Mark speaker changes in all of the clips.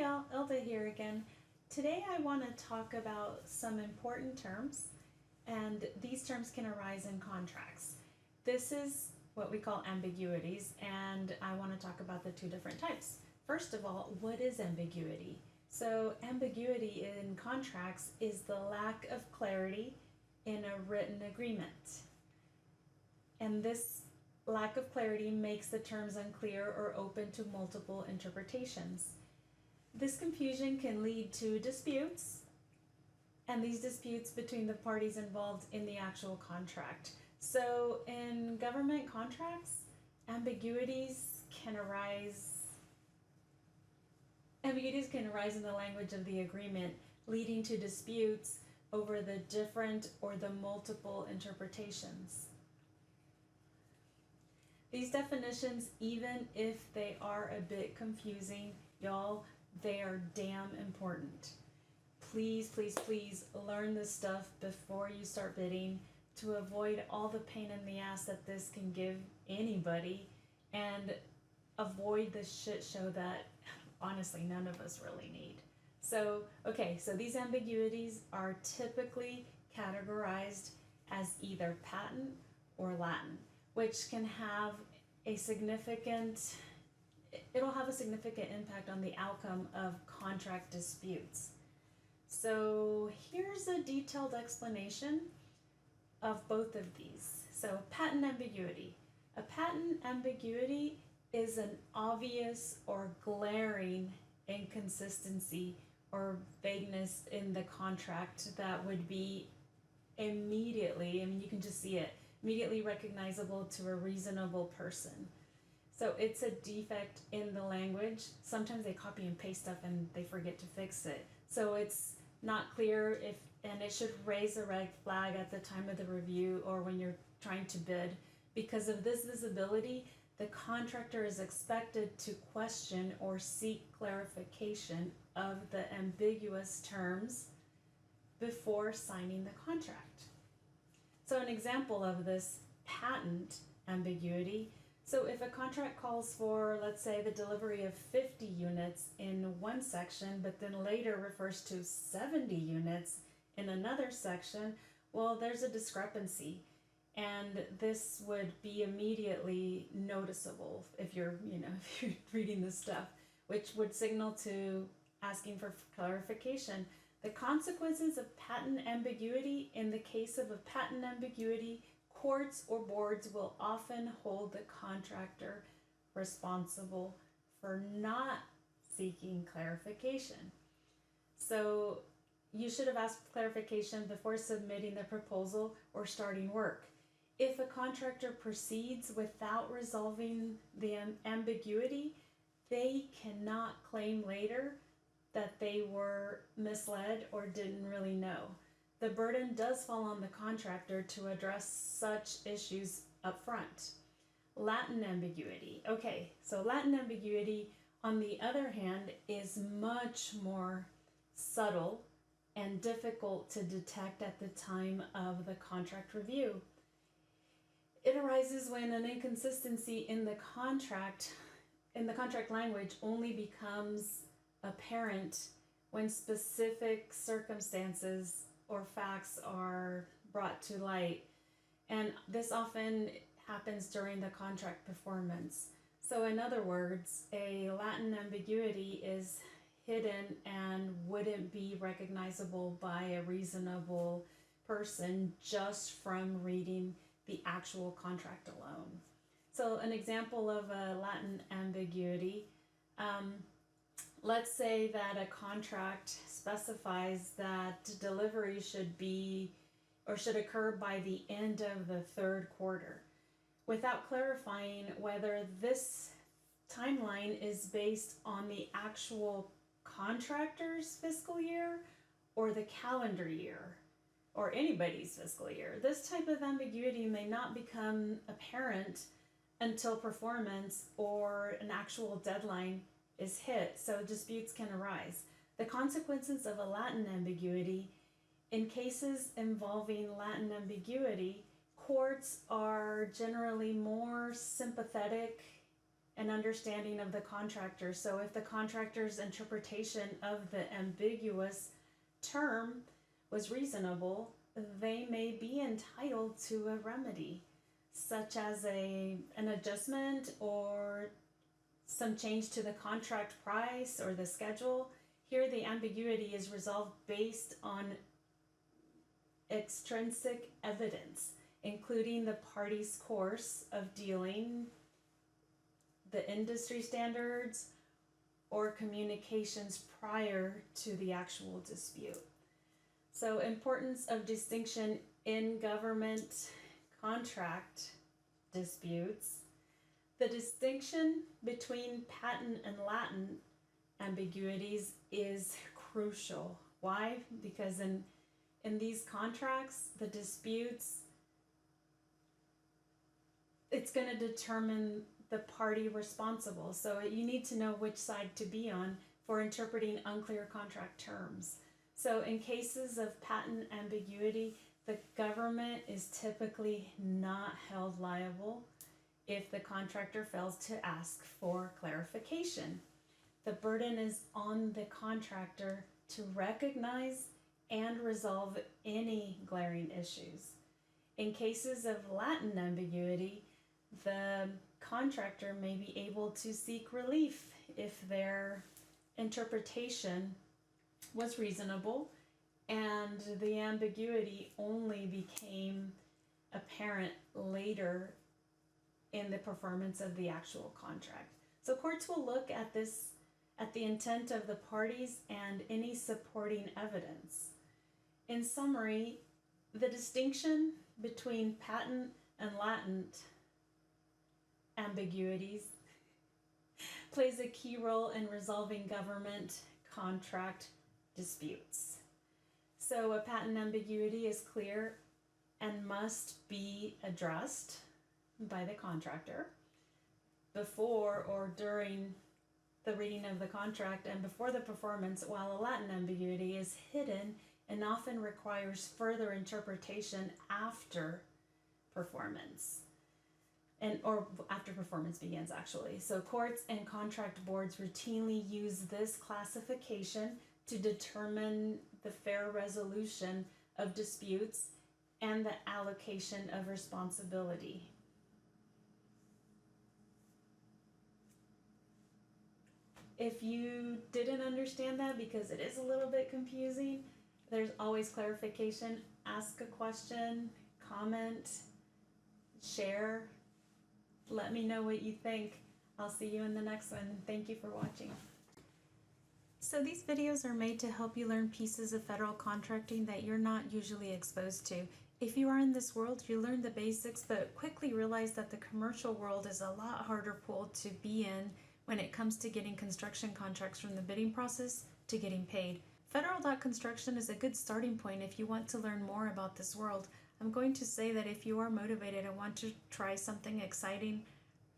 Speaker 1: y'all, Elda here again. Today I want to talk about some important terms, and these terms can arise in contracts. This is what we call ambiguities, and I want to talk about the two different types. First of all, what is ambiguity? So ambiguity in contracts is the lack of clarity in a written agreement. And this lack of clarity makes the terms unclear or open to multiple interpretations. This confusion can lead to disputes, and these disputes between the parties involved in the actual contract. So in government contracts, ambiguities can arise in the language of the agreement, leading to disputes over the different or the multiple interpretations. These definitions, even if they are a bit confusing, y'all, they are damn important. Please, please, please learn this stuff before you start bidding to avoid all the pain in the ass that this can give anybody and avoid the shit show that honestly none of us really need. So these ambiguities are typically categorized as either patent or Latin, which can have a significant impact on the outcome of contract disputes. So here's a detailed explanation of both of these. So patent ambiguity. A patent ambiguity is an obvious or glaring inconsistency or vagueness in the contract that would be immediately, you can just see it, immediately recognizable to a reasonable person. So it's a defect in the language. Sometimes they copy and paste stuff and they forget to fix it. So it's not clear and it should raise a red flag at the time of the review or when you're trying to bid. Because of this visibility, the contractor is expected to question or seek clarification of the ambiguous terms before signing the contract. So an example of this patent ambiguity, so if a contract calls for, let's say, the delivery of 50 units in one section, but then later refers to 70 units in another section, well, there's a discrepancy. And this would be immediately noticeable if you're reading this stuff, which would signal to asking for clarification. The consequences of patent ambiguity: in the case of a patent ambiguity, courts or boards will often hold the contractor responsible for not seeking clarification. So you should have asked clarification before submitting the proposal or starting work. If a contractor proceeds without resolving the ambiguity, they cannot claim later that they were misled or didn't really know. The burden does fall on the contractor to address such issues up front. Latin ambiguity. Okay, so Latin ambiguity, on the other hand, is much more subtle and difficult to detect at the time of the contract review. It arises when an inconsistency in the contract language only becomes apparent when specific circumstances or facts are brought to light. And this often happens during the contract performance. So in other words, a Latin ambiguity is hidden and wouldn't be recognizable by a reasonable person just from reading the actual contract alone. So an example of a Latin ambiguity, let's say that a contract specifies that delivery should occur by the end of the third quarter, without clarifying whether this timeline is based on the actual contractor's fiscal year or the calendar year or anybody's fiscal year. This type of ambiguity may not become apparent until performance or an actual deadline is hit, so disputes can arise. The consequences of a Latin ambiguity: in cases involving Latin ambiguity, courts are generally more sympathetic an understanding of the contractor. So if the contractor's interpretation of the ambiguous term was reasonable, they may be entitled to a remedy, such as an adjustment or some change to the contract price or the schedule. Here the ambiguity is resolved based on extrinsic evidence, including the party's course of dealing, the industry standards, or communications prior to the actual dispute. So, importance of distinction in government contract disputes. The distinction between patent and Latin ambiguities is crucial. Why? Because in these contracts, the disputes, it's going to determine the party responsible. So you need to know which side to be on for interpreting unclear contract terms. So in cases of patent ambiguity, the government is typically not held liable if the contractor fails to ask for clarification. The burden is on the contractor to recognize and resolve any glaring issues. In cases of Latin ambiguity, the contractor may be able to seek relief if their interpretation was reasonable and the ambiguity only became apparent later in the performance of the actual contract. So courts will look at the intent of the parties and any supporting evidence. In summary, the distinction between patent and Latin ambiguities plays a key role in resolving government contract disputes. So a patent ambiguity is clear and must be addressed by the contractor before or during the reading of the contract and before the performance, while a Latin ambiguity is hidden and often requires further interpretation after performance. Or after performance begins, actually. So courts and contract boards routinely use this classification to determine the fair resolution of disputes and the allocation of responsibility. If you didn't understand that, because it is a little bit confusing, there's always clarification. Ask a question, comment, share. Let me know what you think. I'll see you in the next one. Thank you for watching. So these videos are made to help you learn pieces of federal contracting that you're not usually exposed to. If you are in this world, you learn the basics, but quickly realize that the commercial world is a lot harder pool to be in when it comes to getting construction contracts from the bidding process to getting paid. Federal.construction is a good starting point if you want to learn more about this world. I'm going to say that if you are motivated and want to try something exciting,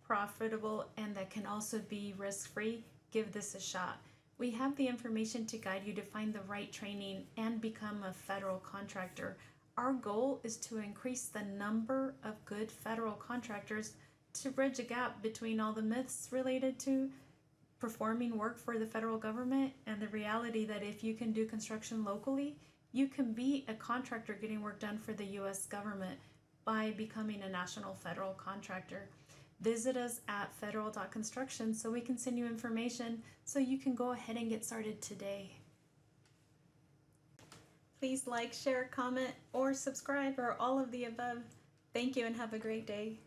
Speaker 1: profitable, and that can also be risk-free, give this a shot. We have the information to guide you to find the right training and become a federal contractor. Our goal is to increase the number of good federal contractors to bridge a gap between all the myths related to performing work for the federal government and the reality that if you can do construction locally, you can be a contractor getting work done for the U.S. government by becoming a national federal contractor. Visit us at federal.construction so we can send you information so you can go ahead and get started today. Please like, share, comment, or subscribe, or all of the above. Thank you and have a great day.